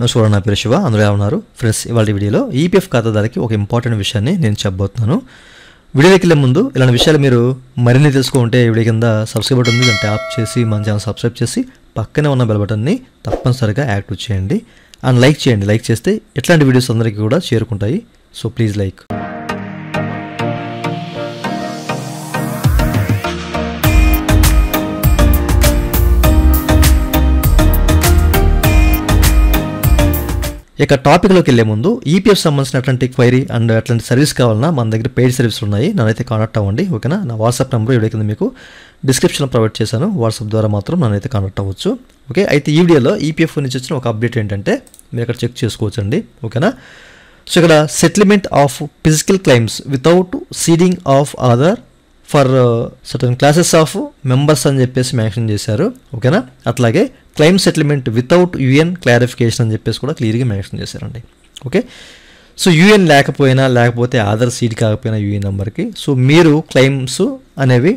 నమస్కారం, నా పేరు శివ. అందరూ ఎలా ఉన్నారు ఫ్రెండ్స్? ఇవాళ వీడియోలో ఈపీఎఫ్ ఖాతాదారుకి ఒక ఇంపార్టెంట్ విషయాన్ని నేను చెప్పబోతున్నాను. వీడియోకి వెళ్ళే ముందు ఇలాంటి విషయాలు మీరు మరిన్ని తెలుసుకుంటే వీడియో కింద సబ్స్క్రైబ్ బటన్ ఉంది, దాన్ని ట్యాప్ చేసి మన ఛానల్ సబ్స్క్రైబ్ చేసి పక్కనే ఉన్న బెల్ బటన్ని తప్పనిసరిగా యాక్టివ్ చేయండి అండ్ లైక్ చేయండి. లైక్ చేస్తే ఇట్లాంటి వీడియోస్ అందరికీ కూడా చేరుకుంటాయి. So please like. ఇక టాపిక్లోకి వెళ్ళే ముందు ఈపీఎఫ్ సంబంధించినటువంటి క్వైరీ అండ్ అట్లాంటి సర్వీస్ కావాలన్నా మన దగ్గర పెయిడ్ సర్వీస్ ఉన్నాయి, నన్నైతే కాంటాక్ట్ అవ్వండి. ఓకేనా? నా వాట్సాప్ నెంబర్ వీడియో కింద మీకు డిస్క్రిప్షన్లో ప్రొవైడ్ చేశాను. వాట్సాప్ ద్వారా మాత్రం నన్నైతే కాంటాక్ట్ అవ్వచ్చు. ఓకే, అయితే ఈ వీడియోలో ఈపీఎఫ్ నుంచి వచ్చిన ఒక అప్డేట్ ఏంటంటే మీరు ఇక్కడ చెక్ చేసుకోవచ్చండి. ఓకేనా? సో ఇక్కడ settlement of physical claims without seeding of Aadhaar for certain classes of members అని చెప్పేసి మెన్షన్ చేశారు. ఓకేనా? అట్లాగే claim settlement without UN clarification అని చెప్పేసి కూడా క్లియర్గా మెన్షన్ చేశారండి. ఓకే, సో యూఎన్ లేకపోతే ఆధార్ సీడ్ కాకపోయినా యూఎన్ నెంబర్కి సో మీరు క్లెయిమ్స్ అనేవి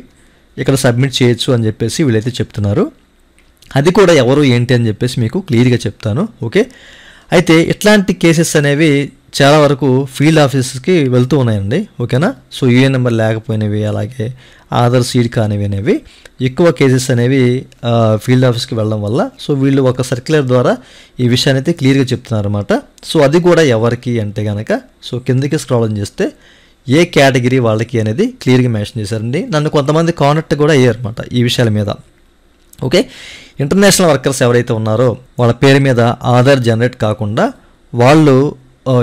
ఇక్కడ సబ్మిట్ చేయొచ్చు అని చెప్పేసి వీళ్ళైతే చెప్తున్నారు. అది కూడా ఎవరు ఏంటి అని చెప్పేసి మీకు క్లియర్గా చెప్తాను. ఓకే, అయితే ఇట్లాంటి కేసెస్ అనేవి చాలా వరకు ఫీల్డ్ ఆఫీసెస్కి వెళ్తూ ఉన్నాయండి. ఓకేనా? సో యూఎన్ నెంబర్ లేకపోయినవి అలాగే ఆధార్ సీడ్ కానివి అనేవి ఎక్కువ కేసెస్ అనేవి ఫీల్డ్ ఆఫీస్కి వెళ్ళడం వల్ల సో వీళ్ళు ఒక సర్క్యులర్ ద్వారా ఈ విషయాన్ని అయితే క్లియర్గా చెప్తున్నారు అనమాట. సో అది కూడా ఎవరికి అంటే కనుక సో కిందకి స్క్రాల్ చేస్తే ఏ కేటగిరీ వాళ్ళకి అనేది క్లియర్గా మెన్షన్ చేశారండి. నన్ను కొంతమంది కాంటాక్ట్ కూడా అయ్యారన్నమాట ఈ విషయాల మీద. ఓకే, ఇంటర్నేషనల్ వర్కర్స్ ఎవరైతే ఉన్నారో వాళ్ళ పేరు మీద ఆధార్ జనరేట్ కాకుండా వాళ్ళు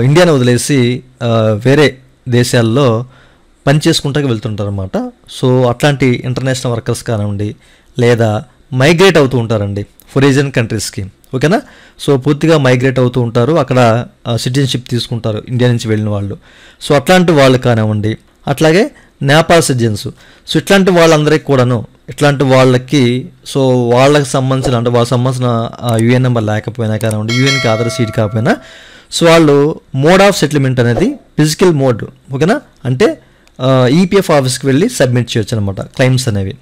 ఇండియాను వదిలేసి వేరే దేశాల్లో పని చేసుకుంటూ వెళ్తుంటారు అన్నమాట. సో అట్లాంటి ఇంటర్నేషనల్ వర్కర్స్ కానివ్వండి లేదా మైగ్రేట్ అవుతూ ఉంటారండి ఫారిన్ కంట్రీస్కి. ఓకేనా? సో పూర్తిగా మైగ్రేట్ అవుతూ ఉంటారు, అక్కడ సిటిజన్షిప్ తీసుకుంటారు ఇండియా నుంచి వెళ్ళిన వాళ్ళు. సో అట్లాంటి వాళ్ళు కానివ్వండి, అట్లాగే నేపాల్ సిటిజన్స్. సో ఇట్లాంటి వాళ్ళందరికీ కూడాను ఇట్లాంటి వాళ్ళకి సో వాళ్ళకి సంబంధించిన అంటే వాళ్ళకి సంబంధించిన యూఎన్ నెంబర్ లేకపోయినా కానివ్వండి, యూఎన్కి ఆధార్ సీట్ కాకపోయినా సో వాళ్ళు మోడ్ ఆఫ్ సెటిల్మెంట్ అనేది ఫిజికల్ మోడ్. ఓకేనా? అంటే ఈపీఎఫ్ ఆఫీస్కి వెళ్ళి సబ్మిట్ చేయొచ్చు అనమాట క్లెయిమ్స్ అనేవి.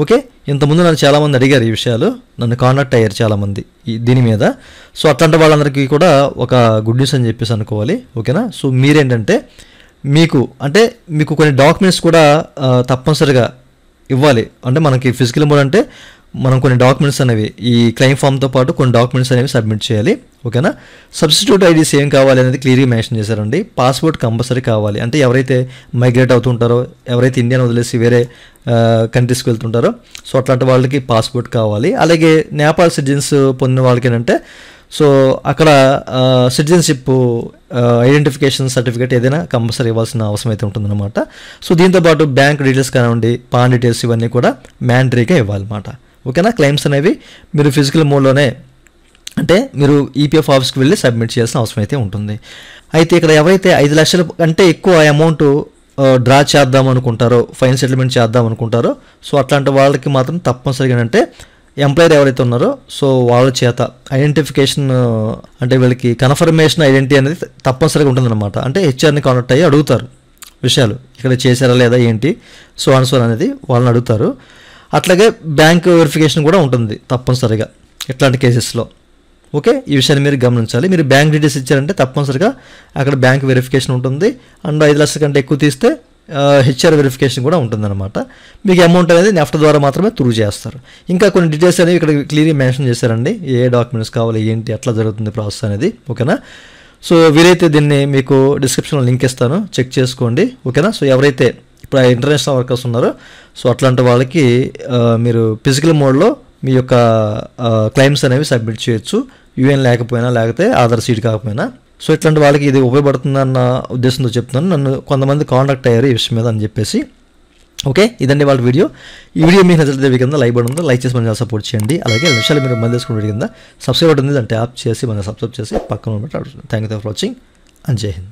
ఓకే, ఇంతకుముందు నన్ను చాలామంది అడిగారు ఈ విషయాలు, నన్ను కాంటాక్ట్ అయ్యారు చాలామంది దీని మీద. సో అట్లాంటి వాళ్ళందరికీ కూడా ఒక గుడ్ న్యూస్ అని చెప్పేసి అనుకోవాలి. ఓకేనా? సో మీరేంటంటే మీకు కొన్ని డాక్యుమెంట్స్ కూడా తప్పనిసరిగా ఇవ్వాలి. అంటే మనకి ఫిజికల్ మోడ్ అంటే మనం కొన్ని డాక్యుమెంట్స్ అనేవి ఈ క్లెయిమ్ ఫామ్తో పాటు కొన్ని డాక్యుమెంట్స్ అనేవి సబ్మిట్ చేయాలి. ఓకేనా? సబ్స్టిట్యూట్ ఐడీస్ ఏం కావాలి అనేది క్లియర్గా మెన్షన్ చేశారండి. పాస్పోర్ట్ కంపల్సరీ కావాలి. అంటే ఎవరైతే మైగ్రేట్ అవుతుంటారో, ఎవరైతే ఇండియాను వదిలేసి వేరే కంట్రీస్కి వెళ్తుంటారో సో అట్లాంటి వాళ్ళకి పాస్పోర్ట్ కావాలి. అలాగే నేపాల్ సిటిజన్స్ పొందిన వాళ్ళకి ఏంటంటే సో అక్కడ సిటిజన్షిప్ ఐడెంటిఫికేషన్ సర్టిఫికేట్ ఏదైనా కంపల్సరీ ఇవ్వాల్సిన అవసరం అయితే ఉంటుందన్నమాట. సో దీంతోపాటు బ్యాంక్ డీటెయిల్స్ కానివ్వండి, పాన్ డీటెయిల్స్ ఇవన్నీ కూడా మ్యాండటరీగా ఇవ్వాలన్నమాట. ఓకేనా? క్లెయిమ్స్ అనేవి మీరు ఫిజికల్ మోడ్లోనే అంటే మీరు ఈపీఎఫ్ ఆఫీస్కి వెళ్ళి సబ్మిట్ చేయాల్సిన అవసరం అయితే ఉంటుంది. అయితే ఇక్కడ ఎవరైతే 5 లక్షల కంటే ఎక్కువ అమౌంట్ డ్రా చేద్దాం అనుకుంటారో, ఫైన్ సెటిల్మెంట్ చేద్దాం అనుకుంటారో సో అట్లాంటి వాళ్ళకి మాత్రం తప్పనిసరిగా అంటే ఎంప్లాయర్ ఎవరైతే ఉన్నారో సో వాళ్ళ చేత ఐడెంటిఫికేషన్ అంటే వీళ్ళకి కన్ఫర్మేషన్ ఐడెంటిటీ అనేది తప్పనిసరిగా ఉంటుందన్నమాట. అంటే హెచ్ఆర్ని కాంటాక్ట్ అయ్యి అడుగుతారు విషయాలు, ఇక్కడ చేశారా లేదా ఏంటి సో ఆన్సర్ అనేది వాళ్ళని అడుగుతారు. అట్లాగే బ్యాంక్ వెరిఫికేషన్ కూడా ఉంటుంది తప్పనిసరిగా ఇట్లాంటి కేసెస్లో. ఓకే, ఈ విషయాన్ని మీరు గమనించాలి. మీరు బ్యాంక్ డీటెయిల్స్ ఇచ్చారంటే తప్పనిసరిగా అక్కడ బ్యాంక్ వెరిఫికేషన్ ఉంటుంది అండ్ 5 లక్షల కంటే ఎక్కువ తీస్తే హెచ్ఆర్ వెరిఫికేషన్ కూడా ఉంటుందన్నమాట. మీకు అమౌంట్ అనేది నెఫ్ట్ ద్వారా మాత్రమే త్రూ చేస్తారు. ఇంకా కొన్ని డీటెయిల్స్ అనేవి ఇక్కడ క్లియర్గా మెన్షన్ చేశారండి, ఏ డాక్యుమెంట్స్ కావాలి ఏంటి ఎట్లా జరుగుతుంది ప్రాసెస్ అనేది. ఓకేనా? సో వీరైతే దీన్ని మీకు డిస్క్రిప్షన్లో లింక్ ఇస్తాను, చెక్ చేసుకోండి. ఓకేనా? సో ఎవరైతే ఇప్పుడు ఇంటర్నేషనల్ వర్కర్స్ ఉన్నారో సో అట్లాంటి వాళ్ళకి మీరు ఫిజికల్ మోడ్లో మీ యొక్క క్లెయిమ్స్ అనేవి సబ్మిట్ చేయొచ్చు, యూఎన్ లేకపోతే ఆధార్ సీట్ కాకపోయినా. సో ఇట్లాంటి వాళ్ళకి ఇది ఉపయోగపడుతుందన్న ఉద్దేశంతో చెప్తున్నాను. నన్ను కొంతమంది కాంటాక్ట్ అయ్యారు ఈ విషయం మీద అని చెప్పేసి. ఓకే, ఇదండి వాళ్ళ వీడియో. ఈ వీడియో మీకు నచ్చితే కింద లైక్ బటన్ ఉందో లైక్ చేసి మన సపోర్ట్ చేయండి. అలాగే విషయాలు మీరు మళ్ళీ తెలుసుకునే వీడియో కింద సబ్స్క్రైబ్ బటన్ ఉంది, దాన్ని ట్యాప్ చేసి మన సబ్స్క్రైబ్ చేసి పక్కన thank you for watching and జై హింద్.